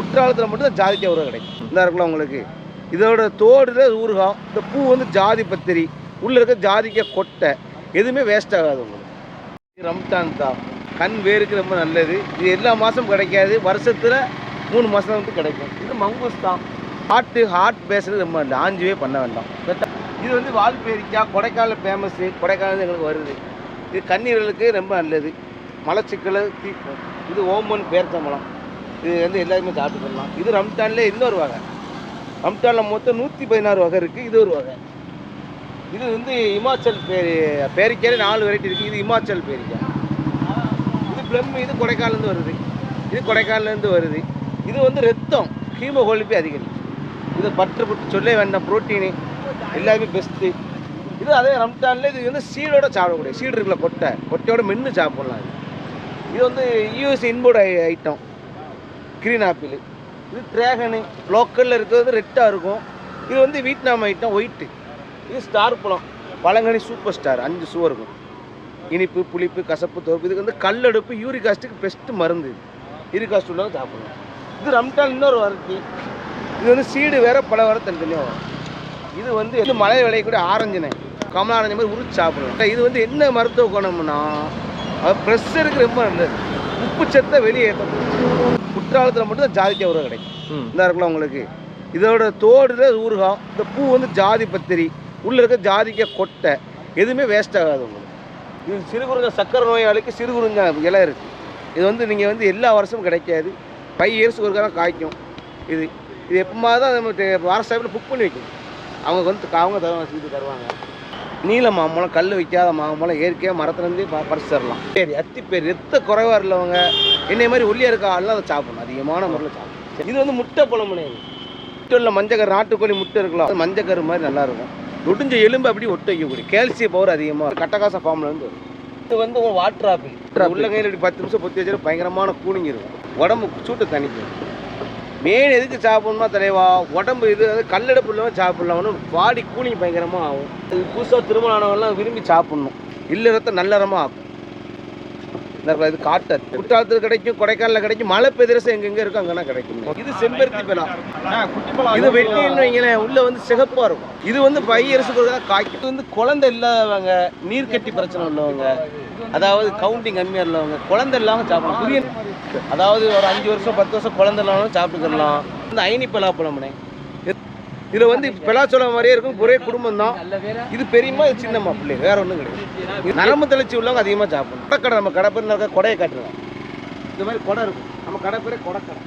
குற்றாலத்தில் மட்டும் தான் ஜாதிக்காய் ஊறுகாய் கிடைக்கும். இந்த இருக்குல்ல உங்களுக்கு இதோட தோடுல ஊறுகாய், இந்த பூ வந்து ஜாதி பத்திரி, உள்ளே இருக்க ஜாதிக்காய் கொட்டை, எதுவுமே வேஸ்ட் ஆகாது உங்களுக்கு. ரம்ஜான் தான் கண் வேருக்கு ரொம்ப நல்லது. இது எல்லா மாதமும் கிடைக்காது, வருஷத்தில் 3 மாதம் வந்து கிடைக்கும். இது மங்கூஸ் தான். ஹார்ட் பேசுறது ரொம்ப இல்லை, ஆஞ்சுவே பண்ண வேண்டாம். இது வந்து வால்பேரிக்காய் கொடைக்கானல் ஃபேமஸ்ஸு, கொடைக்கானல் எங்களுக்கு வருது. இது கண்ணீர்களுக்கு ரொம்ப நல்லது, மலச்சிக்கலை தீர்க்கும். இது ஓமன் பேர்த்தம்பழம், இது வந்து எல்லாருமே சாப்பிட்டுக்கலாம். இது ரம்ஜான்லேயே இன்னொரு வகை. ரம்ஜானில் மொத்தம் 116 வகை இருக்குது, இது ஒரு வகை. இது வந்து இமாச்சல் பேரிக்காய் 4 வெரைட்டி இருக்குது. இது இமாச்சல் பேரிக்காய். இது ப்ளம், இது கொடைக்கானலேருந்து வருது. இது கொடைக்கானலேருந்து வருது. இது வந்து ரத்தம் ஹீமோகுளோபின் அதிகரிக்கும். இது பற்று சொல்லே வேண்டாம், ப்ரோட்டீனு எல்லாமே பெஸ்ட்டு. இது அதே ரம்ஜானில் இது வந்து சீடோட சாப்பிடக்கூடிய, சீடு இருக்குல்ல கொட்டையோட மென்று சாப்பிட்லாம். இது வந்து US inboard item. Green apple, இது ட்ராகனு லோக்கலில் இருக்கிறது ரெட்டாக இருக்கும். இது வந்து வியட்நாம் ஐட்டம் ஒயிட்டு. இது ஸ்டார் பழம், பழங்கனி சூப்பர் ஸ்டார், 5 சுவை இருக்கும். இனிப்பு, புளிப்பு, கசப்பு, துவப்பு. இதுக்கு வந்து கல்லடுப்பு, யூரிக் ஆசிட்டுக்கு பெஸ்ட்டு மருந்து. யூரிக் ஆசிட் உள்ளவங்க சாப்பிடலாம். இது ரம்ஜான் இன்னொரு வரட்டி. இது வந்து சீடு வேறு பல வர தனித்தனியாக வரும். இது வந்து மழை விளையக்கூடிய ஆரஞ்சுனை, கமலா ஆரஞ்சு மாதிரி உரிச்சு சாப்பிடலாம். இது வந்து என்ன மருத்துவ குணம்னா ப்ரெஷருக்கு ரொம்ப நல்லது, உப்பு சத்தை வெளியேற்றும். குற்றாலத்தில் மட்டும் தான் ஜாதிக்காய் ஊறுகாய் கிடைக்கும். இந்த இருக்குல்ல உங்களுக்கு இதோட தோடுல ஊறுகாய், இந்த பூ வந்து ஜாதி பத்திரி, உள்ளே இருக்க ஜாதிக்காய் கொட்டை, எதுவுமே வேஸ்ட் ஆகாது உங்களுக்கு. இது சிறுகுறிஞ்ச சக்கரை நோயாளிக்கு சிறுகுறிஞ்ச இலை இருக்குது. இது வந்து நீங்கள் வந்து எல்லா வருஷமும் கிடைக்காது, 5 இயர்ஸுக்கு ஒருக்கா தான் காய்க்கும். இது எப்போமா தான் நம்ம வார டைமில் புக் பண்ணி வைக்கணும். அவங்க வந்து தருவாங்க. நீல மாம்பழம், கல் வைக்காத மாம்பழம், இயற்கையாக மரத்துலேருந்தே பறிச்சு தரலாம். சரி, அத்திப்பேர் ரத்த குறைவாக இருந்தவங்க, என்னை மாதிரி ஒல்லியாக இருக்க ஆள்லாம் அதை சாப்பிடணும், அதிகமான முறையில் சாப்பிடணும். இது வந்து முட்டை பழம் முட்டையில் மஞ்சக்கரு, நாட்டுக்கோழி முட்டை இருக்கலாம், மஞ்சக்கரு மாதிரி நல்லாயிருக்கும். நொடிஞ்ச எலும்பு அப்படி ஒட்டு வைக்கக்கூடிய கேல்சியம் பவர் அதிகமாக கட்டகாச ஃபார்ம்லேருந்து வரும். இது வந்து வாட்டர் ஆப்பிள், உள்ள கையில் இப்படி 10 நிமிஷம் பொத்தி வச்சுட்டு பயங்கரமான கூலிங் இருக்கும், உடம்பு சூட்டை தணிக்கும். மெயின் எதுக்கு சாப்பிடணுமா தலைவா, உடம்பு இது கல்லெடுப்பு இல்லாமல் சாப்பிட்லாம், பாடி கூலிங் பயங்கரமாக ஆகும். இது புதுசாக திருமணம் ஆனவங்கலாம் விரும்பி சாப்பிட்ணும், இல்லறத்தை நல்லறமாக ஆகும். இது காட்டு குற்றாலத்தில் கிடைக்கும், கொடைக்கானலில் கிடைக்கும், மழை பெதிரசம் எங்கெங்கே இருக்கும் அங்கன்னா கிடைக்கும். இது செம்பருத்தி பழம், இது வெட்டின்னு வைங்களேன், உள்ளே வந்து சிகப்பாக இருக்கும். இது வந்து 5 இயர்ஸுக்கு தான் காய்க்கும். இது வந்து குழந்தை இல்லாதவங்க, நீர்க்கட்டி பிரச்சனை உள்ளவங்க, அதாவது கவுண்டிங் கம்மியாக உள்ளவங்க, குழந்தை இல்லாமல் சாப்பிடலாம். புரிய அதாவது ஒரு 5 வருஷம் 10 வருஷம் குழந்தை இல்லாமல் சாப்பிட்டுக்கலாம். இந்த ஐனி பலாப்பழம்னே, இதில் வந்து பலாச்சோளம் மாதிரியே இருக்கும், ஒரே குடும்பம் தான். இது பெரியம்மா, இது சின்னம்மா பிள்ளை, வேற ஒன்றும் கிடையாது. நரம்பு தளர்ச்சி உள்ளவங்க அதிகமாக சாப்பிடணும். கொடைக்கடை, நம்ம கடை பேர் இருக்க கொடையை காட்டுறோம். இந்த மாதிரி கொடை இருக்கும், நம்ம கடை பேரே கொடைக்கடை.